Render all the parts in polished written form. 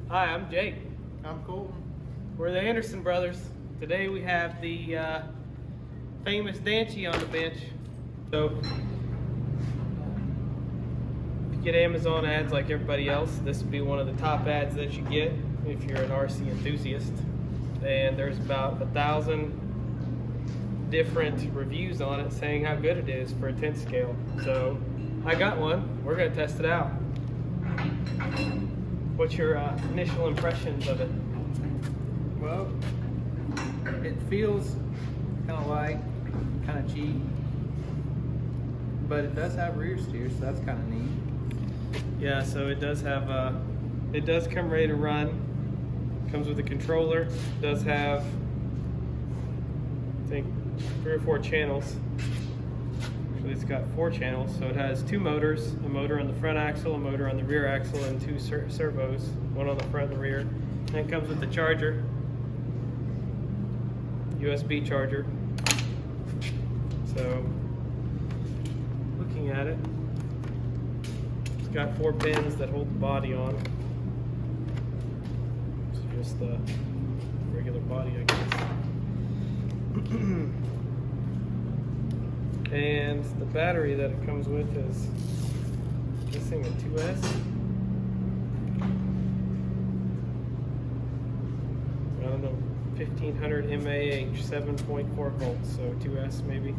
Hi, I'm Jake. I'm Colton. We're the Anderson brothers. Today we have the famous Danshee on the bench. So, if you get Amazon ads like everybody else, this would be one of the top ads that you get if you're an RC enthusiast. And there's about 1,000 different reviews on it saying how good it is for a 10 scale. So, I got one. We're going to test it out. What's your initial impressions of it? Well, it feels kind of light, kind of cheap, but it does have rear steer, so that's kind of neat. Yeah, so it does have it does come ready to run. Comes with a controller. It does have, I think, 3 or 4 channels. Actually, it's got 4 channels, so it has 2 motors, a motor on the front axle, a motor on the rear axle, and 2 servos, one on the front and the rear. And it comes with the charger, USB charger. So, looking at it, it's got 4 pins that hold the body on. It's just the regular body, I guess. And the battery that it comes with is, this thing, a 2S. I don't know, 1500 mAh, 7.4 volts, so 2S maybe.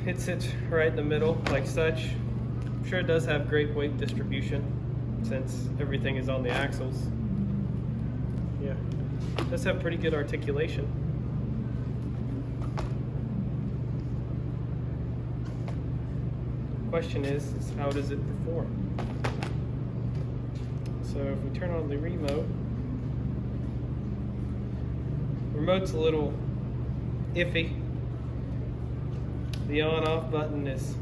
It sits right in the middle, like such. I'm sure it does have great weight distribution since everything is on the axles. Yeah, it does have pretty good articulation. Question is how does it perform? So if we turn on the remote's a little iffy. The on-off button is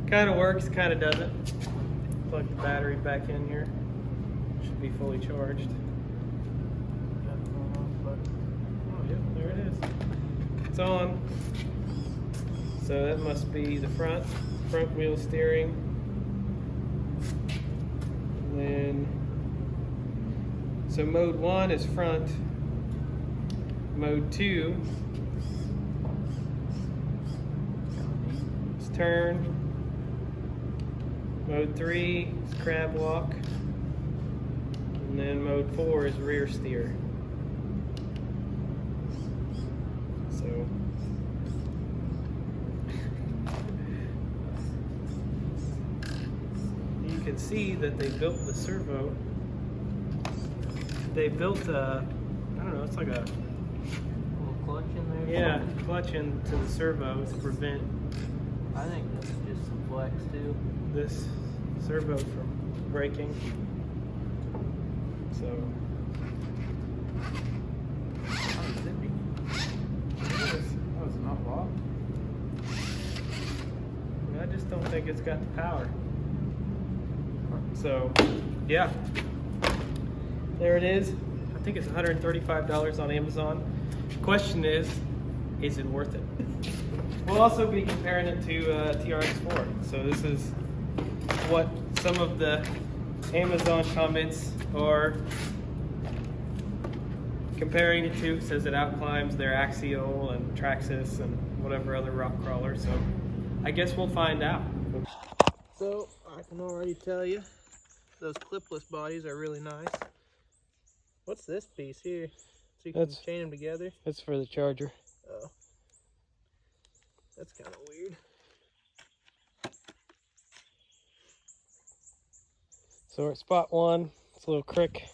kind of works, kind of doesn't. Plug the battery back in here. Should be fully charged. Oh yeah, there it is. It's on. So that must be the front wheel steering. And then, so mode 1 is front. Mode 2 is turn. Mode 3 is crab walk. And then mode 4 is rear steer. So you can see that they built the servo. They built a, I don't know, it's like a Little clutch in there. yeah, clutch into the servo to prevent I think that's just some flex too. this servo from breaking. So Oh, zippy. it is. Oh, it's not locked. I just don't think it's got the power. So yeah, there it is. I think it's $135 on Amazon. Question is it worth it? We'll also be comparing it to TRX4. So this is what some of the Amazon comments are comparing it to. It says it outclimbs their Axial and Traxxas and whatever other rock crawler. So I guess we'll find out. So I can already tell you, those clipless bodies are really nice. What's this piece here? So you can chain them together? That's for the charger. Oh. That's kind of weird. So we're at spot 1. It's a little crick.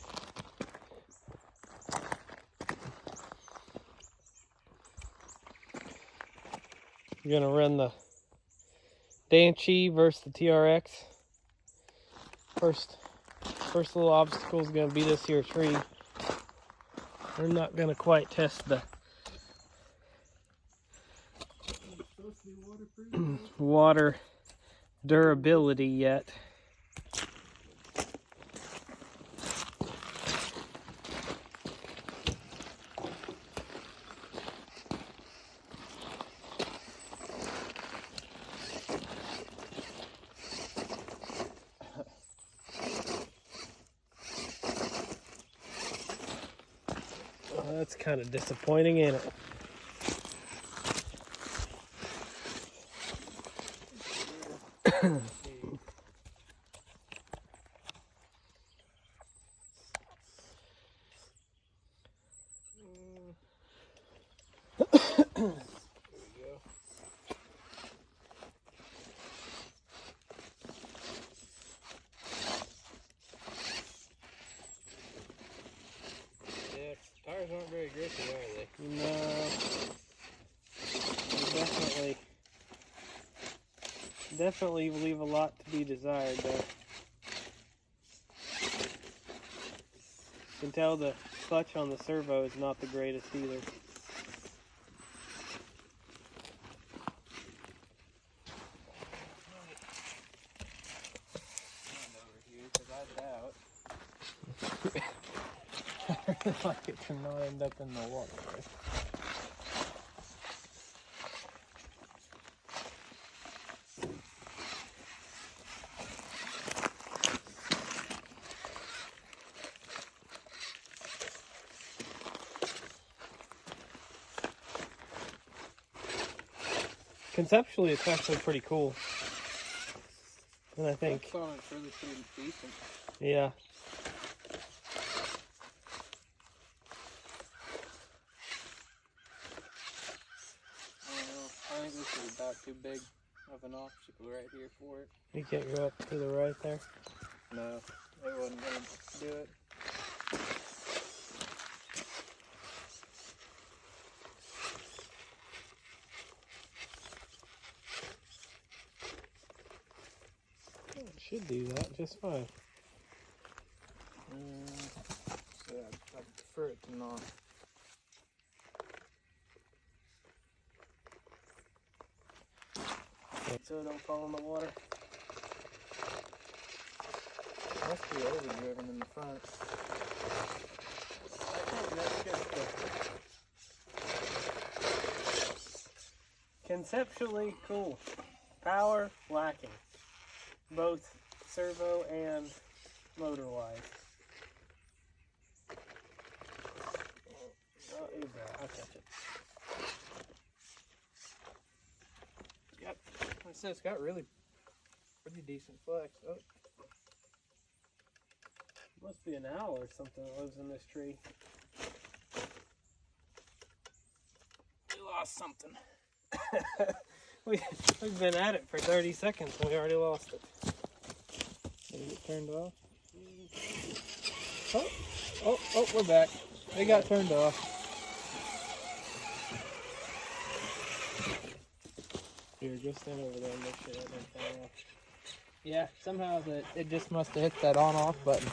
You're gonna run the Danshee versus the TRX. First little obstacle is gonna be this here tree. We're not gonna quite test the water durability yet. That's kind of disappointing, ain't it? Tires aren't very grippy, are they? No. They definitely leave a lot to be desired there. You can tell the clutch on the servo is not the greatest either. Like it to not end up in the water. Conceptually, it's actually pretty cool. And I think, That song's really pretty decent. yeah. I think this is about too big of an obstacle right here for it. You can't go up to the right there. No, it wasn't going to do it. It should do that just fine. So I prefer it to not. So it don't fall in the water. Must be overdriven in the front. I think that's just conceptually cool. Power lacking, both servo and motor wise. Oh, you got it. I'll catch it. Yep. Like I said, it's got really pretty decent flex. Oh. Must be an owl or something that lives in this tree. We lost something. We've been at it for 30 seconds and we already lost it. Did it get turned off? Oh, we're back. They got turned off. Here, go stand over there and make sure that doesn't fall off. Yeah, somehow it just must have hit that on-off button.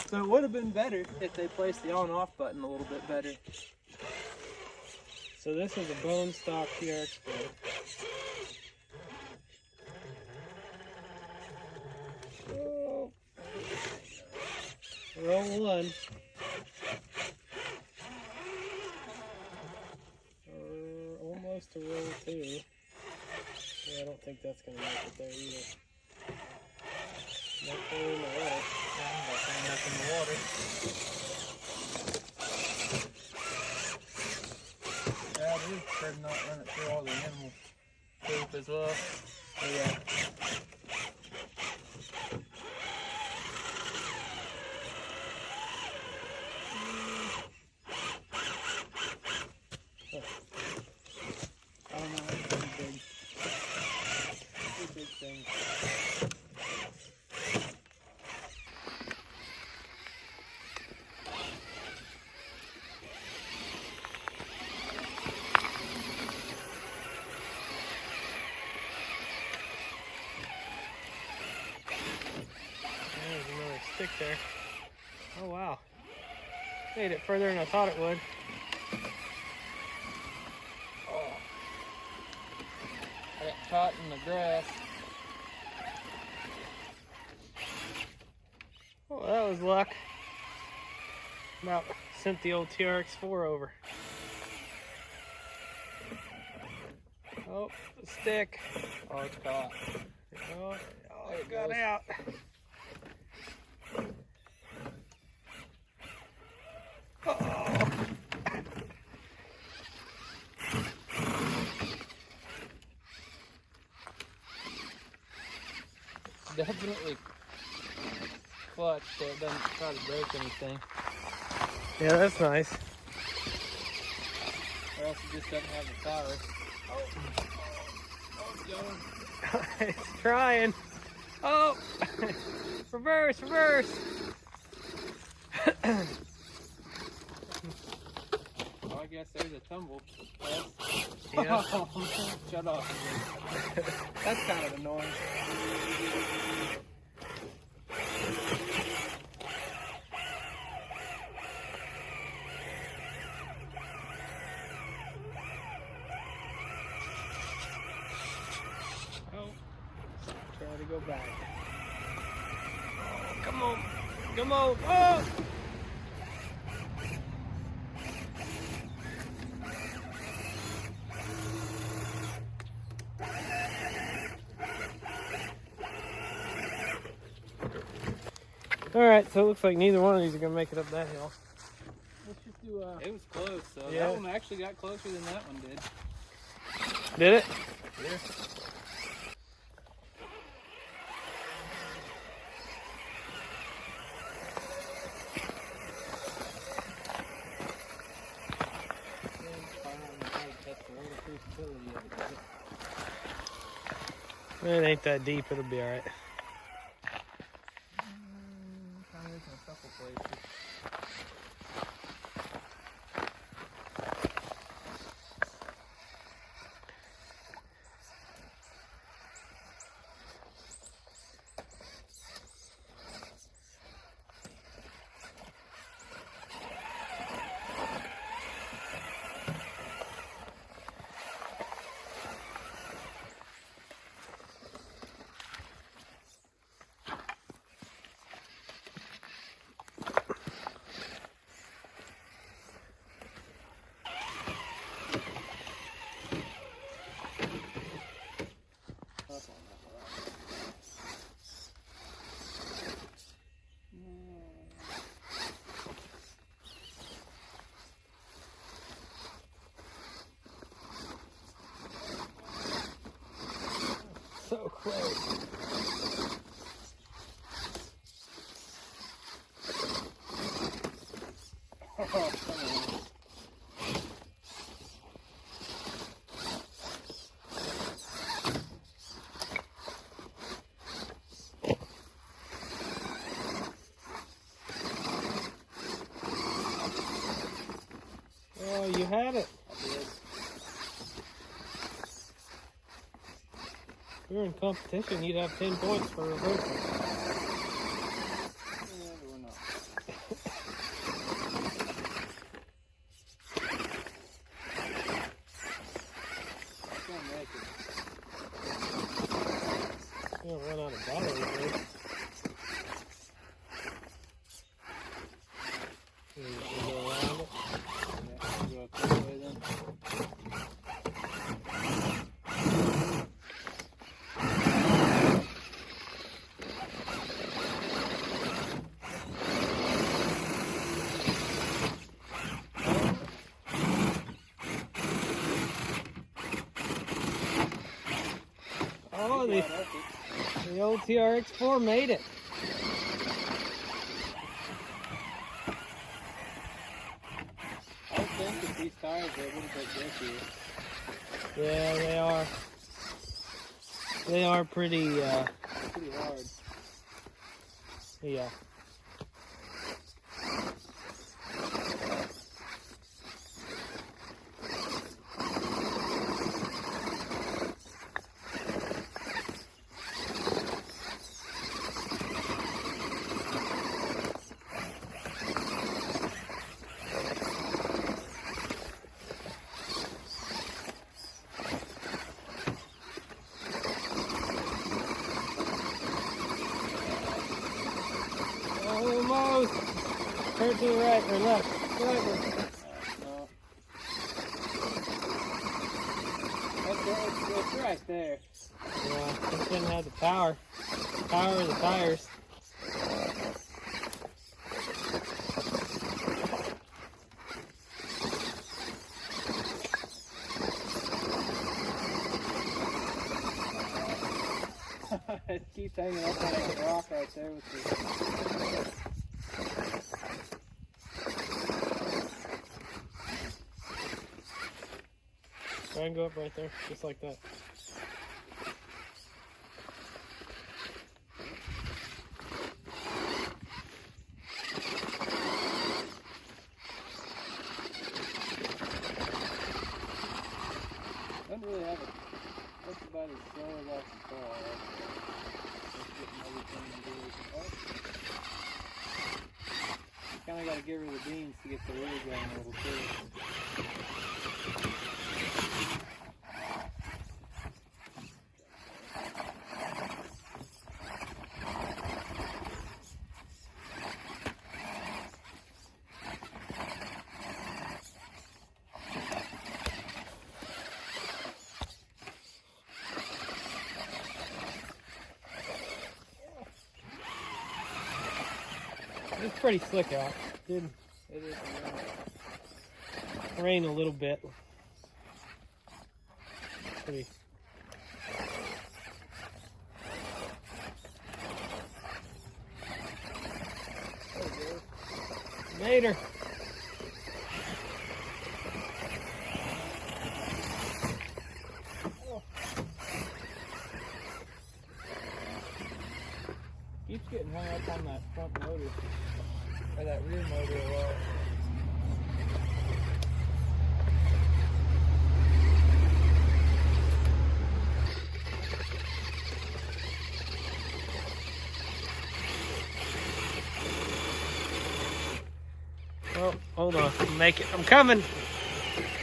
So it would have been better if they placed the on-off button a little bit better. So this is a bone stock TRX board. Oh. Roll 1. Almost to roll 2. Yeah, I don't think that's going to make it there either. Nothing in the water. Nothing in the water. Yeah, I do prefer to not run it through all the animal poop as well. Oh, yeah. I don't know, it's pretty big. Pretty big thing. There's another stick there. Oh wow. Made it further than I thought it would. Oh. I got caught in the grass. Oh, that was luck. About sent the old TRX4 over. Oh, the stick. Oh, it's caught. Oh, There it got goes. out. Oh. definitely clutch so it doesn't try to break anything. Yeah, that's nice. Or else it just doesn't have the power. Oh, it's going. It's trying. Oh! Reverse, reverse! Well, I guess there's a tumble. Yeah. Shut off. That's kind of annoying. Oh, try to go back. Come on, come on! Oh! All right, so it looks like neither one of these are gonna make it up that hill. Let's just do it was close, so Yeah. that one actually got closer than that one did. Did it? Yeah. It ain't that deep, it'll be all right. Kind of in a couple places. So close. Oh, come on. Oh, you had it. I did. If we were in competition, you'd have 10 points for reversal. Yeah, we're not. I can't make it. You'll run out of battery, right? You go around it. Yeah, we'll go this way then. Oh, Yeah, that's it. the old TRX4 made it. I would think that these tires are a little bit grippier. Yeah, they are. They are pretty, Pretty hard. yeah. Almost. Turn to the right or left. Right. No. That's right there. Yeah, this didn't have the power. Power of the tires. Keep hanging up on that rock right there with the... Try and go up right there, just like that. Doesn't really have it. That's about as slow as I can fall. Just getting everything to do with it. Kind of got to give her the beans to get the rear going a little too. It's pretty slick out. It is rain a little bit. Pretty. Later. Keeps getting hung up on that front motor, or that rear motor a lot. Oh, hold on. Make it. I'm coming.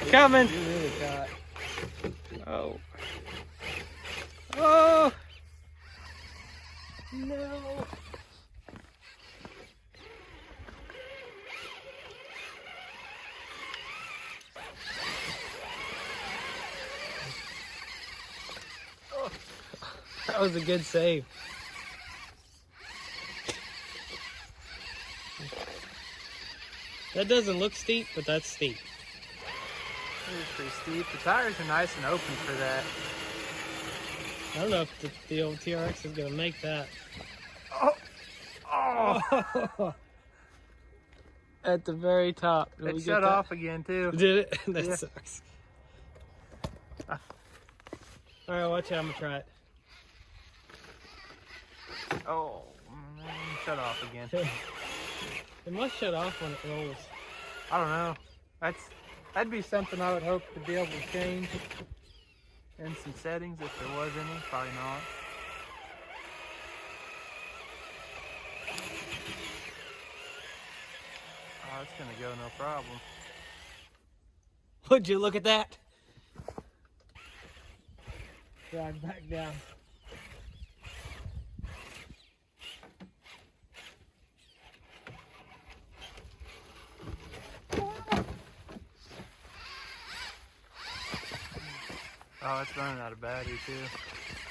Coming. You're really tight. Oh. Oh. No. Oh. That was a good save. That doesn't look steep, but that's steep. It is pretty steep. The tires are nice and open for that. I don't know if the old TRX is going to make that. Oh! Oh! At the very top. It shut off again, too. Did it? That Yeah. sucks. Alright, watch out. I'm going to try it. Oh, man, shut off again. It must shut off when it rolls. I don't know. That'd be something I would hope to be able to change in some settings if there was any. Probably not. Oh, it's gonna go no problem. Would you look at that? Drag back down. Oh, it's running out of battery too.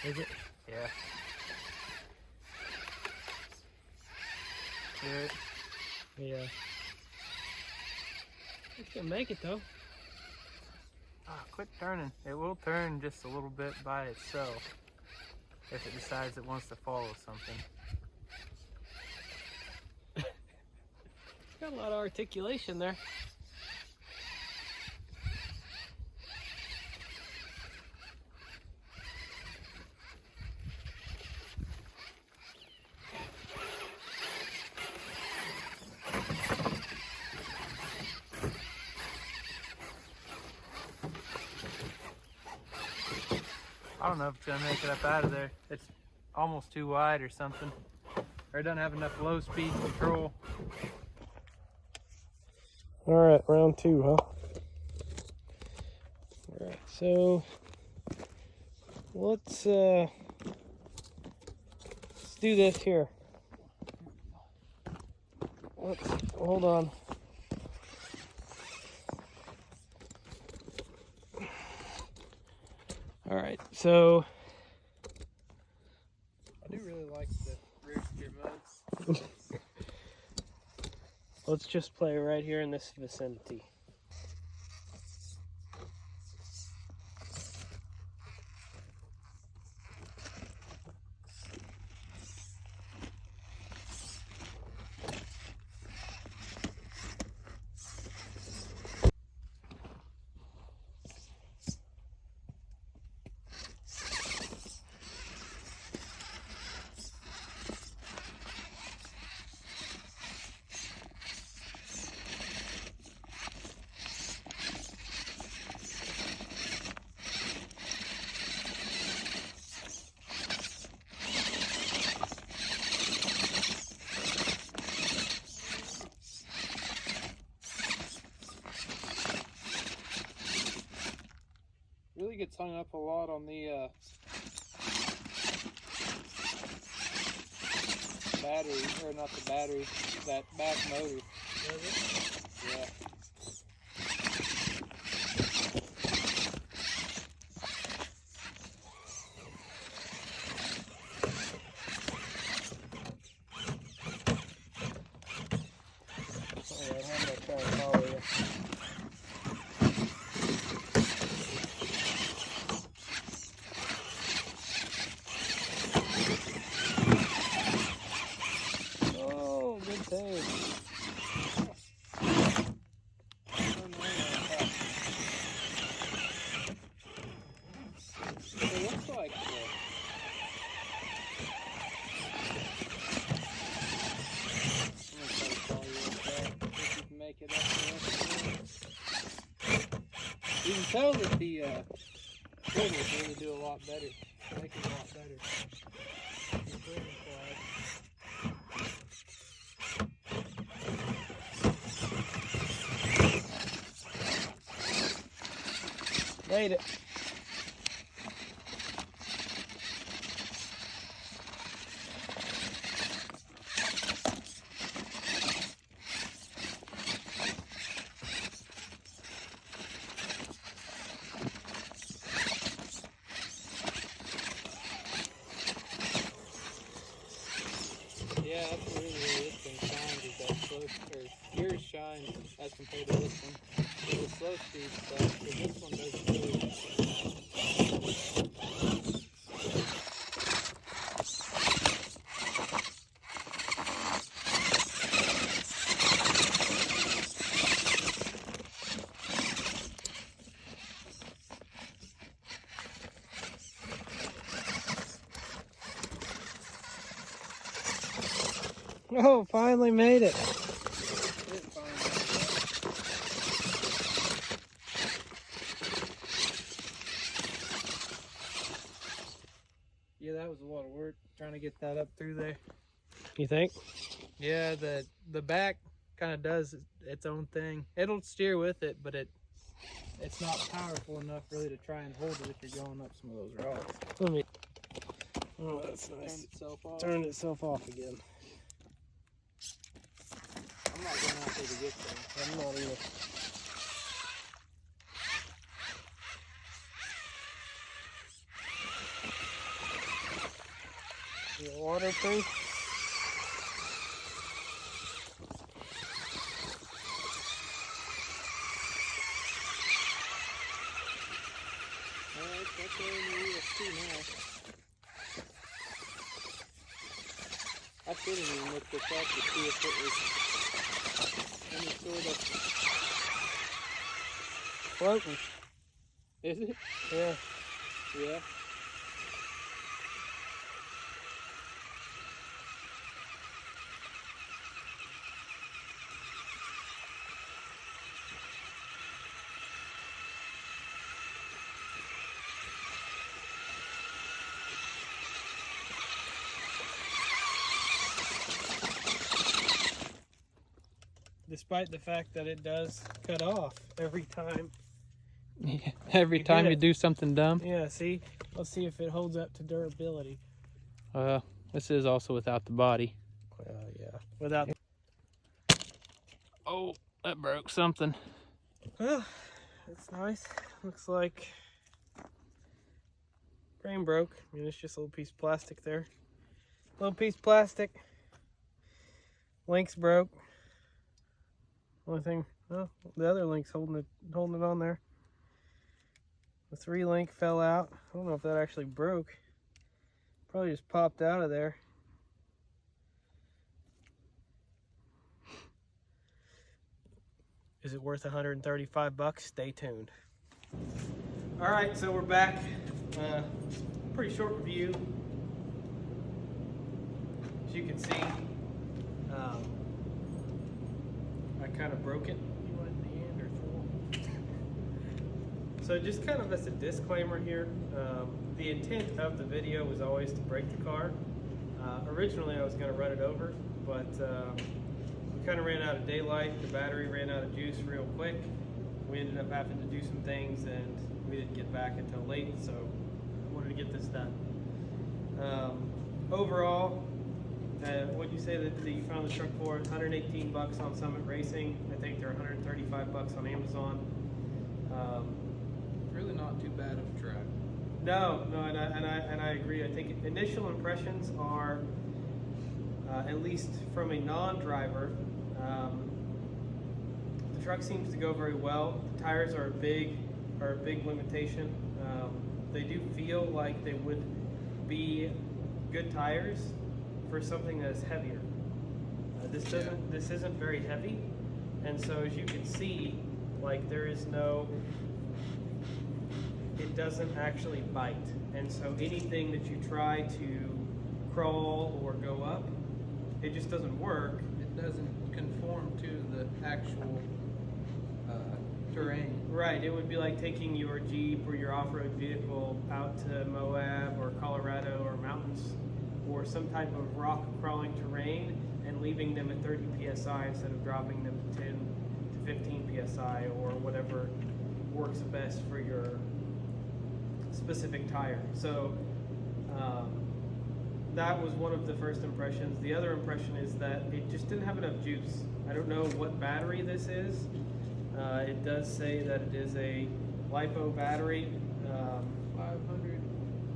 Is it? Yeah. Hear it? Yeah. It's gonna make it though. Oh, quit turning. It will turn just a little bit by itself if it decides it wants to follow something. It's got a lot of articulation there. I don't know if it's gonna make it up out of there. It's almost too wide or something. Or it doesn't have enough low speed control. Alright, round two, huh? Alright, so let's do this here. Hold on. Alright, so I do really like the rear steer modes. let's just play right here in this vicinity. usually gets hung up a lot on the battery, or not the battery, that back motor. Does it? Yeah. Alright, I'm gonna try and follow you. Oh, good save. It looks like make it up there. You can tell that the swivel really do a lot better. Make it a lot better. The swivel side. Made it. Yeah, that's really where this thing shines, is that slow, or yours shines as compared to this one. It's a slow speed stuff, but this one doesn't really. Oh, finally made it. Yeah, that was a lot of work trying to get that up through there. You think? Yeah, the back kind of does its own thing. It'll steer with it, but it's not powerful enough really to try and hold it if you're going up some of those rocks. Let me. Oh, that's nice. Turned itself off. Turned itself off again. I'm not going out there to get there. I'm not either. Is it waterproof? Alright, that's where in the ESP now. I shouldn't even look this up to see if it was any sort of Floating. Is it? Yeah. Yeah. Despite the fact that it does cut off every time. Yeah. Every time you do something dumb. Yeah, see? Let's see if it holds up to durability. This is also without the body. Yeah. Without. Oh, that broke something. Well, that's nice. Looks like frame broke. I mean, it's just a little piece of plastic there. Little piece of plastic. Link's broke. Only thing, oh, the other link's holding it on there. The 3 link fell out. I don't know if that actually broke. Probably just popped out of there. Is it worth $135? Stay tuned. All right, so we're back. Pretty short review. As you can see, I kind of broke it. You want the end or full? So just kind of as a disclaimer here, the intent of the video was always to break the car. Originally I was going to run it over, but we kind of ran out of daylight. The battery ran out of juice real quick. we ended up having to do some things, and we didn't get back until late, so I wanted to get this done. Overall, what you say that you found the truck for? $118 on Summit Racing. I think they're $135 on Amazon. Really not too bad of a truck. No, and I agree. I think initial impressions are, at least from a non-driver, the truck seems to go very well. The tires are a big limitation. They do feel like they would be good tires for something that is heavier. This isn't very heavy, and so as you can see, like it doesn't actually bite, and so anything that you try to crawl or go up, it just doesn't work. It doesn't conform to the actual terrain. Right, it would be like taking your Jeep or your off-road vehicle out to Moab or Colorado or mountains or some type of rock crawling terrain and leaving them at 30 psi instead of dropping them to 10 to 15 psi or whatever works best for your specific tire. So that was one of the first impressions. The other impression is that it just didn't have enough juice. I don't know what battery this is. It does say that it is a LiPo battery.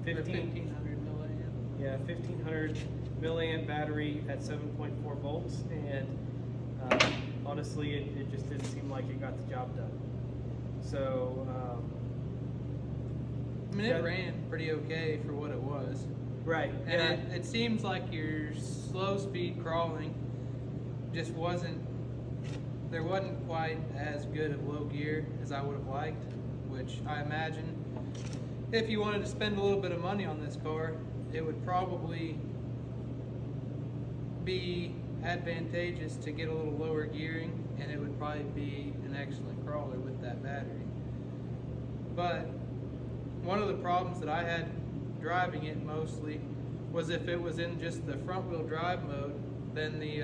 1500 milliamp. Yeah, 1500 milliamp battery at 7.4 volts, and honestly, it just didn't seem like it got the job done. So, I mean, it ran pretty okay for what it was. Right. And it seems like your slow speed crawling just wasn't quite as good of low gear as I would have liked, which I imagine if you wanted to spend a little bit of money on this car, it would probably be advantageous to get a little lower gearing, and it would probably be an excellent crawler with that battery. But one of the problems that I had driving it mostly was if it was in just the front wheel drive mode, then the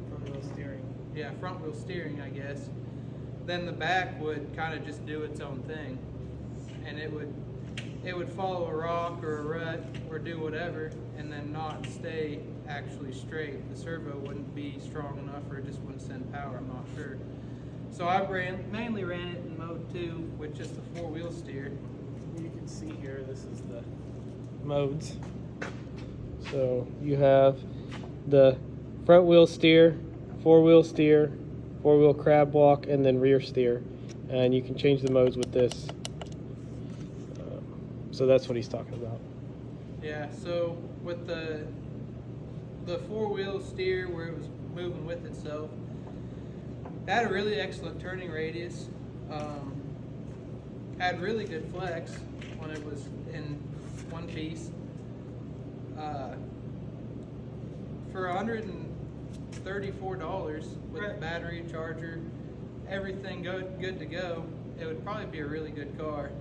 front wheel steering. Yeah, front wheel steering, I guess. Then the back would kind of just do its own thing, and it would follow a rock or a rut or do whatever, and then not stay actually straight. The servo wouldn't be strong enough, or it just wouldn't send power. I'm not sure. So I mainly ran it in mode 2 with just the 4-wheel steer. You can see here, this is the modes. So you have the front wheel steer, 4-wheel steer, 4-wheel crab walk, and then rear steer. And you can change the modes with this. So that's what he's talking about. Yeah, so with the 4-wheel steer where it was moving with itself, it had a really excellent turning radius. Had really good flex when it was in one piece. For $134 with the battery, charger, everything good to go, it would probably be a really good car.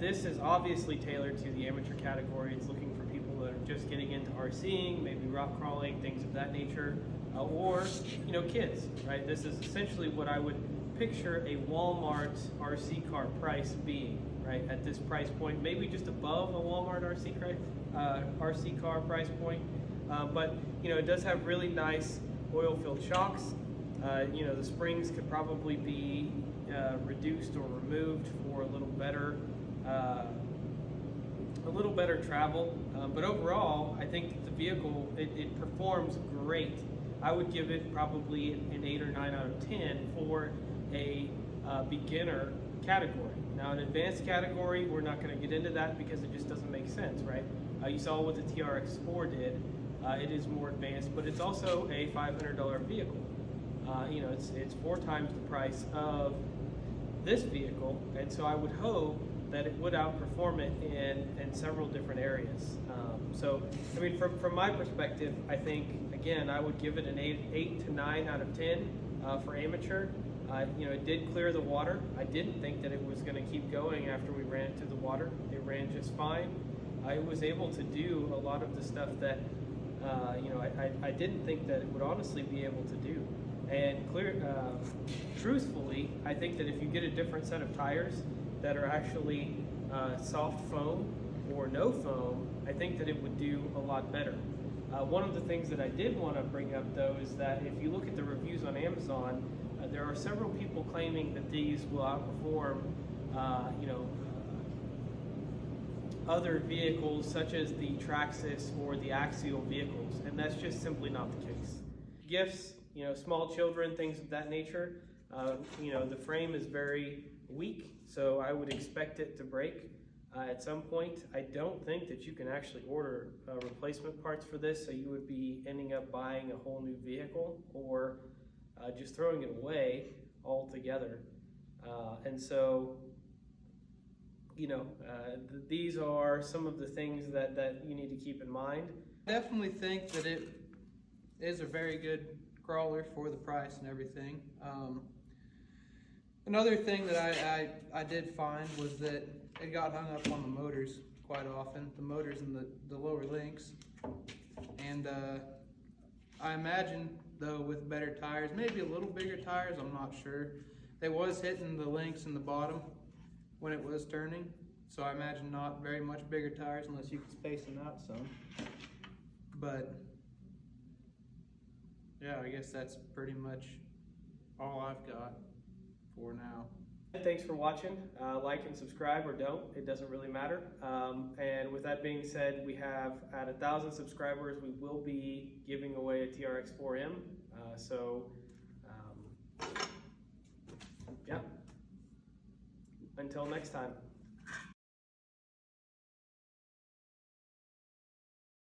This is obviously tailored to the amateur category. It's looking for people that are just getting into RCing, maybe rock crawling, things of that nature, or kids, right? This is essentially what I would picture a Walmart RC car price being, right? At this price point, maybe just above a Walmart RC car price point, but it does have really nice oil-filled shocks. The springs could probably be reduced or removed for a little better travel, but overall I think that the vehicle it performs great. I would give it probably an 8 or 9 out of 10 for a beginner category. Now an advanced category, we're not going to get into that because it just doesn't make sense, right? You saw what the TRX4 did. It is more advanced, but it's also a $500 vehicle. It's 4 times the price of this vehicle, and so I would hope that it would outperform it in several different areas. So, I mean, from my perspective, I think, again, I would give it an 8 to 9 out of 10 for amateur. It did clear the water. I didn't think that it was going to keep going after we ran it through the water. It ran just fine. I was able to do a lot of the stuff that, I didn't think that it would honestly be able to do. And truthfully, I think that if you get a different set of tires that are actually soft foam or no foam, I think that it would do a lot better. One of the things that I did want to bring up though is that if you look at the reviews on Amazon, there are several people claiming that these will outperform other vehicles such as the Traxxas or the Axial vehicles, and that's just simply not the case. Gifts, small children, things of that nature, the frame is very weak, so I would expect it to break at some point. I don't think that you can actually order replacement parts for this, so you would be ending up buying a whole new vehicle or just throwing it away altogether. And so, these are some of the things that you need to keep in mind. I definitely think that it is a very good crawler for the price and everything. Another thing that I did find was that it got hung up on the motors quite often, the motors in the lower links. And I imagine, though, with better tires, maybe a little bigger tires, I'm not sure, they was hitting the links in the bottom when it was turning. So I imagine not very much bigger tires unless you could space them out some. But yeah, I guess that's pretty much all I've got for now. Thanks for watching. Like and subscribe, or don't, it doesn't really matter. And with that being said, we have at 1,000 subscribers, we will be giving away a TRX 4M. Yeah. Until next time.